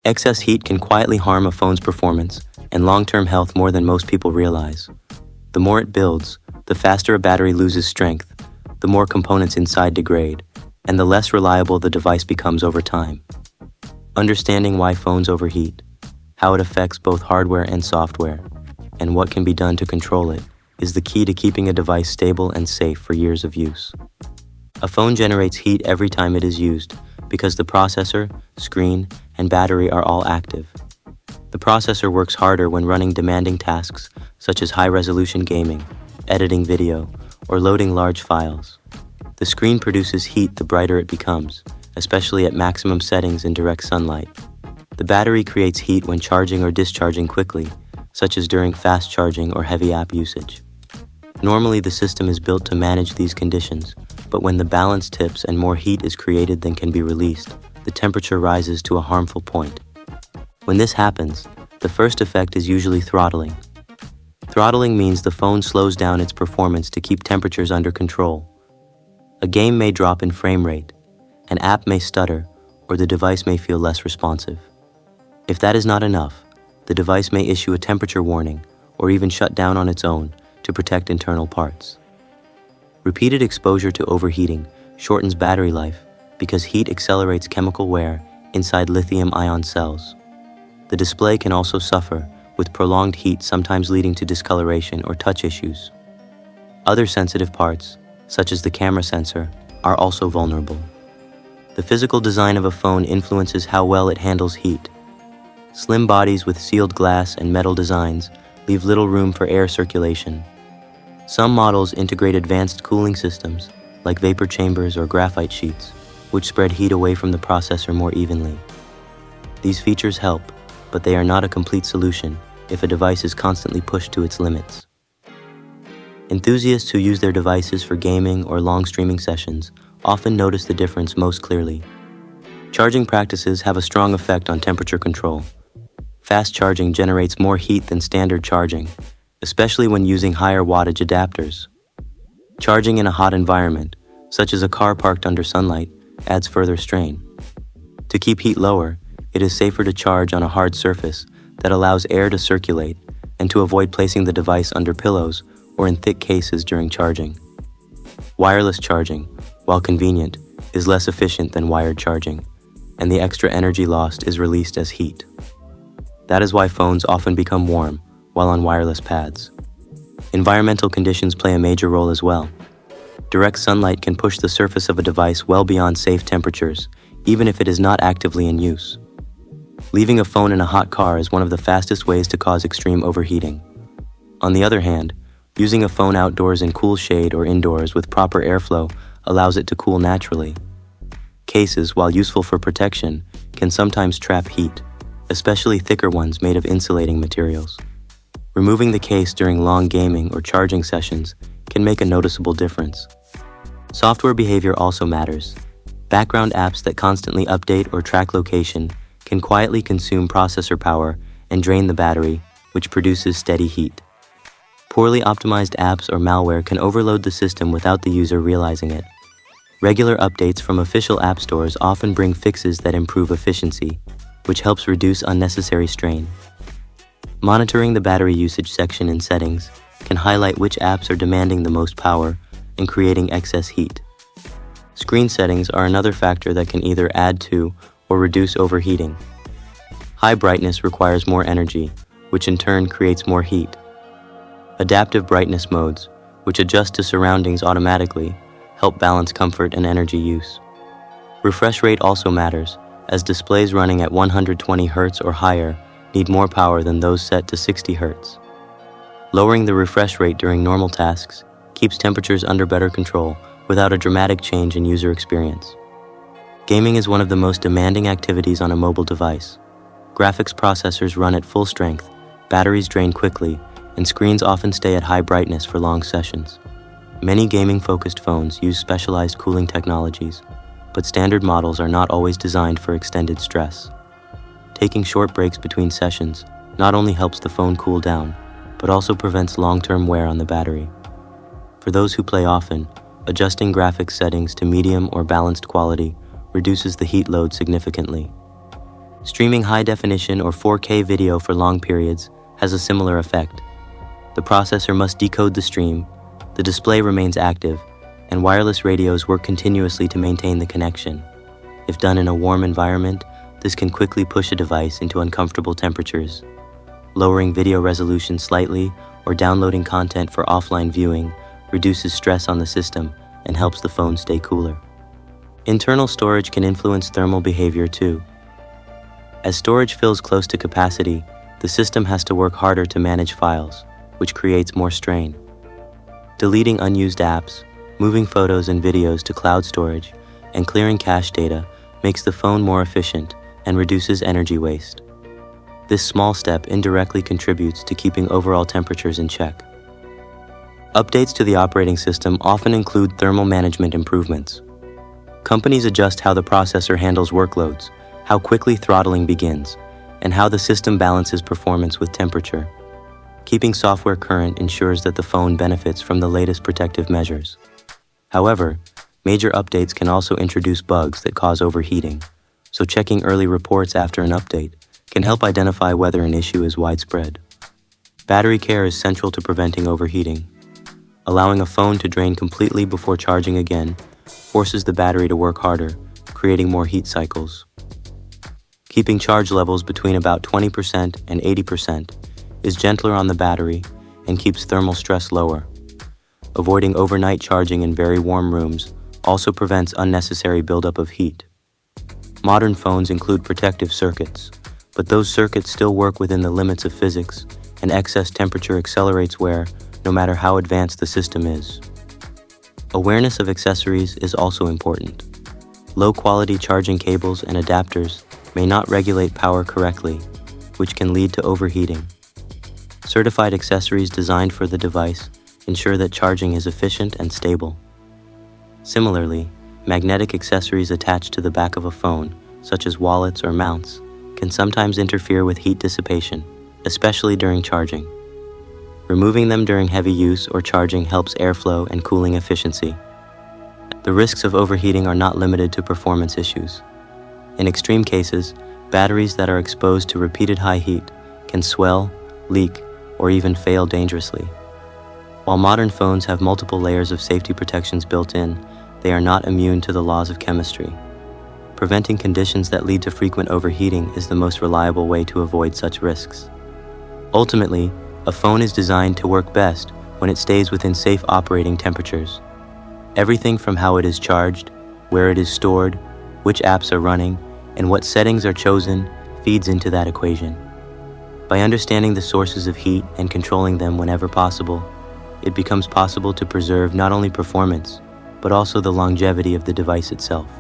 Excess heat can quietly harm a phone's performance and long-term health more than most people realize. The more it builds, the faster a battery loses strength, the more components inside degrade, and the less reliable the device becomes over time. Understanding why phones overheat, how it affects both hardware and software, and what can be done to control it is the key to keeping a device stable and safe for years of use. A phone generates heat every time it is used because the processor, screen, and battery are all active. The processor works harder when running demanding tasks such as high-resolution gaming, editing video, or loading large files. The screen produces heat the brighter it becomes, especially at maximum settings in direct sunlight. The battery creates heat when charging or discharging quickly, such as during fast charging or heavy app usage. Normally, the system is built to manage these conditions, but when the balance tips and more heat is created than can be released, the temperature rises to a harmful point. When this happens, the first effect is usually throttling. Throttling means the phone slows down its performance to keep temperatures under control. A game may drop in frame rate, an app may stutter, or the device may feel less responsive. If that is not enough, the device may issue a temperature warning or even shut down on its own to protect internal parts. Repeated exposure to overheating shortens battery life because heat accelerates chemical wear inside lithium-ion cells. The display can also suffer, with prolonged heat sometimes leading to discoloration or touch issues. Other sensitive parts, such as the camera sensor, are also vulnerable. The physical design of a phone influences how well it handles heat. Slim bodies with sealed glass and metal designs leave little room for air circulation. Some models integrate advanced cooling systems, like vapor chambers or graphite sheets, which spread heat away from the processor more evenly. These features help, but they are not a complete solution if a device is constantly pushed to its limits. Enthusiasts who use their devices for gaming or long streaming sessions often notice the difference most clearly. Charging practices have a strong effect on temperature control. Fast charging generates more heat than standard charging, especially when using higher wattage adapters. Charging in a hot environment, such as a car parked under sunlight, adds further strain. To keep heat lower, it is safer to charge on a hard surface that allows air to circulate and to avoid placing the device under pillows or in thick cases during charging. Wireless charging, while convenient, is less efficient than wired charging, and the extra energy lost is released as heat. That is why phones often become warm while on wireless pads. Environmental conditions play a major role as well. Direct sunlight can push the surface of a device well beyond safe temperatures, even if it is not actively in use. Leaving a phone in a hot car is one of the fastest ways to cause extreme overheating. On the other hand, using a phone outdoors in cool shade or indoors with proper airflow allows it to cool naturally. Cases, while useful for protection, can sometimes trap heat, especially thicker ones made of insulating materials. Removing the case during long gaming or charging sessions can make a noticeable difference. Software behavior also matters. Background apps that constantly update or track location can quietly consume processor power and drain the battery, which produces steady heat. Poorly optimized apps or malware can overload the system without the user realizing it. Regular updates from official app stores often bring fixes that improve efficiency, which helps reduce unnecessary strain. Monitoring the battery usage section in settings can highlight which apps are demanding the most power and creating excess heat. Screen settings are another factor that can either add to or reduce overheating. High brightness requires more energy, which in turn creates more heat. Adaptive brightness modes, which adjust to surroundings automatically, help balance comfort and energy use. Refresh rate also matters, as displays running at 120 Hz or higher need more power than those set to 60 Hz. Lowering the refresh rate during normal tasks keeps temperatures under better control without a dramatic change in user experience. Gaming is one of the most demanding activities on a mobile device. Graphics processors run at full strength, batteries drain quickly, and screens often stay at high brightness for long sessions. Many gaming-focused phones use specialized cooling technologies, but standard models are not always designed for extended stress. Taking short breaks between sessions not only helps the phone cool down, but also prevents long-term wear on the battery. For those who play often, adjusting graphics settings to medium or balanced quality reduces the heat load significantly. Streaming high-definition or 4K video for long periods has a similar effect. The processor must decode the stream, the display remains active, and wireless radios work continuously to maintain the connection. If done in a warm environment, this can quickly push a device into uncomfortable temperatures. Lowering video resolution slightly or downloading content for offline viewing reduces stress on the system and helps the phone stay cooler. Internal storage can influence thermal behavior too. As storage fills close to capacity, the system has to work harder to manage files, which creates more strain. Deleting unused apps, moving photos and videos to cloud storage, and clearing cache data makes the phone more efficient and reduces energy waste. This small step indirectly contributes to keeping overall temperatures in check. Updates to the operating system often include thermal management improvements. Companies adjust how the processor handles workloads, how quickly throttling begins, and how the system balances performance with temperature. Keeping software current ensures that the phone benefits from the latest protective measures. However, major updates can also introduce bugs that cause overheating, so checking early reports after an update can help identify whether an issue is widespread. Battery care is central to preventing overheating. Allowing a phone to drain completely before charging again forces the battery to work harder, creating more heat cycles. Keeping charge levels between about 20% and 80% is gentler on the battery and keeps thermal stress lower. Avoiding overnight charging in very warm rooms also prevents unnecessary buildup of heat. Modern phones include protective circuits, but those circuits still work within the limits of physics, and excess temperature accelerates wear, no matter how advanced the system is. Awareness of accessories is also important. Low-quality charging cables and adapters may not regulate power correctly, which can lead to overheating. Certified accessories designed for the device ensure that charging is efficient and stable. Similarly, magnetic accessories attached to the back of a phone, such as wallets or mounts, can sometimes interfere with heat dissipation, especially during charging. Removing them during heavy use or charging helps airflow and cooling efficiency. The risks of overheating are not limited to performance issues. In extreme cases, batteries that are exposed to repeated high heat can swell, leak, or even fail dangerously. While modern phones have multiple layers of safety protections built in, they are not immune to the laws of chemistry. Preventing conditions that lead to frequent overheating is the most reliable way to avoid such risks. Ultimately, a phone is designed to work best when it stays within safe operating temperatures. Everything from how it is charged, where it is stored, which apps are running, and what settings are chosen feeds into that equation. By understanding the sources of heat and controlling them whenever possible, it becomes possible to preserve not only performance, but also the longevity of the device itself.